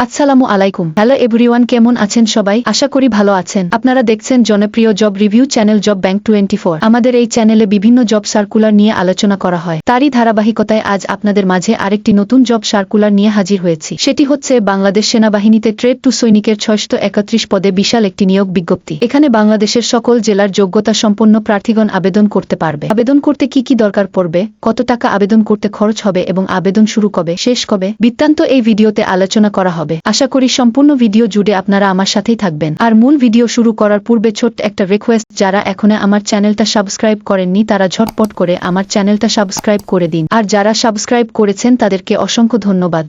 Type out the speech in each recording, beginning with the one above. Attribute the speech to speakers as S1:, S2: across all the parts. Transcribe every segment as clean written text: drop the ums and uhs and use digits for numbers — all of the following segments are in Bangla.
S1: আসসালামু আলাইকুম। হ্যালো এভরিওয়ান, কেমন আছেন সবাই? আশা করি ভালো আছেন। আপনারা দেখছেন জনপ্রিয় job review channel job bank 24। আমাদের এই চ্যানেলে বিভিন্ন জব সার্কুলার নিয়ে আলোচনা করা হয়। তারই ধারাবাহিকতায় আজ আপনাদের মাঝে আরেকটি নতুন জব সার্কুলার নিয়ে হাজির হয়েছি। সেটি হচ্ছে বাংলাদেশ সেনাবাহিনীতে ট্রেড টু সৈনিকের 631 পদে বিশাল একটি নিয়োগ বিজ্ঞপ্তি। এখানে বাংলাদেশের সকল জেলার যোগ্যতা সম্পন্ন প্রার্থীগণ আবেদন করতে পারবে। আবেদন করতে কি কি দরকার পড়বে, কত টাকা আবেদন করতে খরচ হবে এবং আবেদন শুরু কবে শেষ কবে, বৃত্তান্ত এই ভিডিওতে আলোচনা করা হবে। আশা করি সম্পূর্ণ ভিডিও জুড়ে আপনারা আমার সাথেই থাকবেন। আর মূল ভিডিও শুরু করার পূর্বে ছোট্ট একটা রিকোয়েস্ট, যারা এখনো আমার চ্যানেলটা সাবস্ক্রাইব করেননি তারা ঝটপট করে আমার চ্যানেলটা সাবস্ক্রাইব করে দিন। আর যারা সাবস্ক্রাইব করেছেন তাদেরকে অসংখ্য ধন্যবাদ।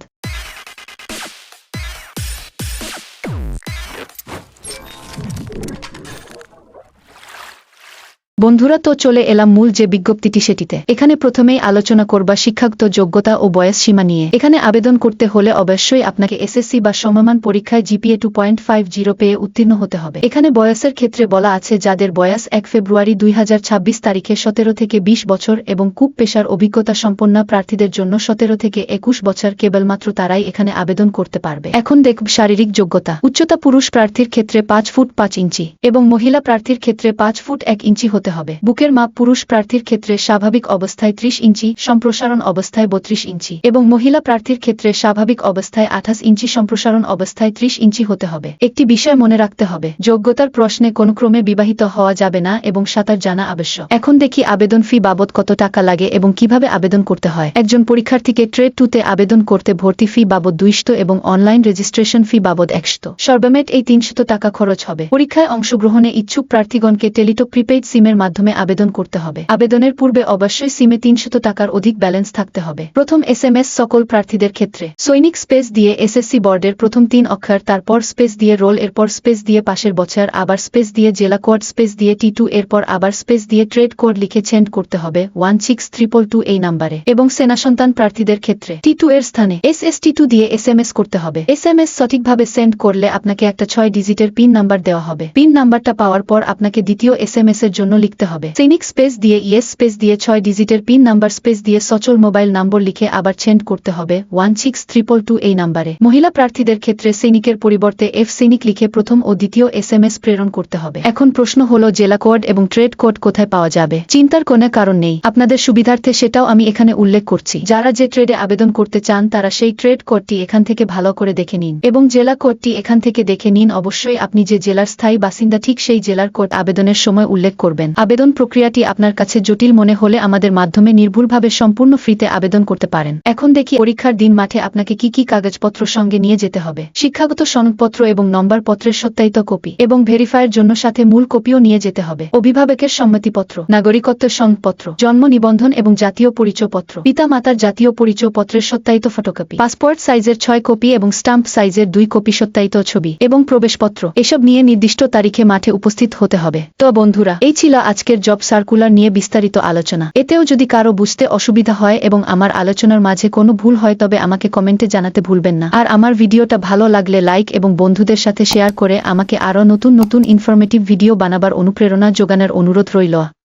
S1: বন্ধুরা, তো চলে এলাম মূল যে বিজ্ঞপ্তিটি সেটিতে। এখানে প্রথমেই আলোচনা করবা শিক্ষাগত যোগ্যতা ও বয়স সীমা নিয়ে। এখানে আবেদন করতে হলে অবশ্যই আপনাকে এসএসসি বা সমমান পরীক্ষায় জিপিএ 2.50 পেয়ে উত্তীর্ণ হতে হবে। এখানে বয়সের ক্ষেত্রে বলা আছে যাদের বয়স 1 ফেব্রুয়ারি 2026 তারিখে 17 থেকে 20 বছর এবং খুব পেশার অভিজ্ঞতা সম্পন্ন প্রার্থীদের জন্য 17 থেকে 21 বছর, কেবলমাত্র তারাই এখানে আবেদন করতে পারবে। এখন দেখব শারীরিক যোগ্যতা। উচ্চতা পুরুষ প্রার্থীর ক্ষেত্রে 5 ফুট 5 ইঞ্চি এবং মহিলা প্রার্থীর ক্ষেত্রে 5 ফুট 1 ইঞ্চি হতে হবে। বুকের মাপ পুরুষ প্রার্থীর ক্ষেত্রে স্বাভাবিক অবস্থায় 30 ইঞ্চি, সম্প্রসারণ অবস্থায় 32 ইঞ্চি এবং মহিলা প্রার্থীর ক্ষেত্রে স্বাভাবিক অবস্থায় 28 ইঞ্চি, সম্প্রসারণ অবস্থায় 30 ইঞ্চি হতে হবে। একটি বিষয় মনে রাখতে হবে, যোগ্যতার প্রশ্নে কোনো ক্রমে বিবাহিত হওয়া যাবে না এবং সাঁতার জানা আবশ্যক। এখন দেখি আবেদন ফি বাবদ কত টাকা লাগে এবং কিভাবে আবেদন করতে হয়। একজন পরীক্ষার্থীকে ট্রেড 2 আবেদন করতে ভর্তি ফি বাবদ 200 এবং অনলাইন রেজিস্ট্রেশন ফি বাবদ 100, সর্বমোট এই 300 টাকা খরচ হবে। পরীক্ষায় অংশগ্রহণে ইচ্ছুক প্রার্থীগণকে টেলিটক প্রিপেইড সিমের মাধ্যমে আবেদন করতে হবে। আবেদনের পূর্বে অবশ্যই সিমে 300 টাকার অধিক ব্যালেন্স থাকতে হবে। প্রথম SMS সকল প্রার্থীদের ক্ষেত্রে সৈনিক স্পেস দিয়ে এসএসসি বোর্ডের প্রথম 3 অক্ষর, তারপর স্পেস দিয়ে রোল, এরপর স্পেস দিয়ে পাশের বছর, আবার স্পেস দিয়ে জেলা কোড, স্পেস দিয়ে T2, এরপর আবার স্পেস দিয়ে ট্রেড কোড লিখে সেন্ড করতে হবে 16322 এই নাম্বারে। এবং সেনা সন্তান প্রার্থীদের ক্ষেত্রে T2 এর স্থানে SST2 দিয়ে SMS করতে হবে। SMS সঠিকভাবে সেন্ড করলে আপনাকে একটা 6 ডিজিটের পিন নাম্বার দেওয়া হবে। পিন নাম্বারটা পাওয়ার পর আপনাকে দ্বিতীয় SMS এর জন্য লিখতে হবে সৈনিক স্পেস দিয়ে ইয়েস স্পেস দিয়ে 6 ডিজিটের পিন নাম্বার স্পেস দিয়ে সচল মোবাইল নম্বর লিখে আবার সেন্ড করতে হবে 16322 এই নাম্বারে। মহিলা প্রার্থীদের ক্ষেত্রে সৈনিকের পরিবর্তে F সৈনিক লিখে প্রথম ও দ্বিতীয় SMS প্রেরণ করতে হবে। এখন প্রশ্ন হলো জেলা কোড এবং ট্রেড কোড কোথায় পাওয়া যাবে? চিন্তার কোনো কারণ নেই, আপনাদের সুবিধার্থে সেটাও আমি এখানে উল্লেখ করছি। যারা যে ট্রেডে আবেদন করতে চান তারা সেই ট্রেড কোডটি এখান থেকে ভালো করে দেখে নিন এবং জেলা কোডটি এখান থেকে দেখে নিন। অবশ্যই আপনি যে জেলার স্থায়ী বাসিন্দা ঠিক সেই জেলার কোড আবেদনের সময় উল্লেখ করবেন। আবেদন প্রক্রিয়াটি আপনার কাছে জটিল মনে হলে আমাদের মাধ্যমে নির্ভুলভাবে সম্পূর্ণ ফ্রিতে আবেদন করতে পারেন। এখন দেখি পরীক্ষার দিন মাঠে আপনাকে কি কি কাগজপত্র সঙ্গে নিয়ে যেতে হবে। শিক্ষাগত সনদপত্র এবং নম্বর পত্রের সত্যায়িত কপি এবং ভেরিফায়ার জন্য সাথে মূল কপিও নিয়ে যেতে হবে। অভিভাবকের সম্মতিপত্র, নাগরিকত্বের সনদপত্র, জন্ম নিবন্ধন এবং জাতীয় পরিচয়পত্র, পিতা মাতার জাতীয় পরিচয়পত্রের সত্যায়িত ফটোকপি, পাসপোর্ট সাইজের 6 কপি এবং স্টাম্প সাইজের 2 কপি সত্যায়িত ছবি এবং প্রবেশপত্র, এসব নিয়ে নির্দিষ্ট তারিখে মাঠে উপস্থিত হতে হবে। তো বন্ধুরা, এই ছিল আজকের জব সার্কুলার নিয়ে বিস্তারিত আলোচনা। এতেও যদি কারো বুঝতে অসুবিধা হয় এবং আমার আলোচনার মাঝে কোনো ভুল হয় তবে আমাকে কমেন্টে জানাতে ভুলবেন না। আর আমার ভিডিওটা ভালো লাগলে লাইক এবং বন্ধুদের সাথে শেয়ার করে আমাকে আরো নতুন নতুন ইনফরমেটিভ ভিডিও বানাবার অনুপ্রেরণা যোগানোর অনুরোধ রইল।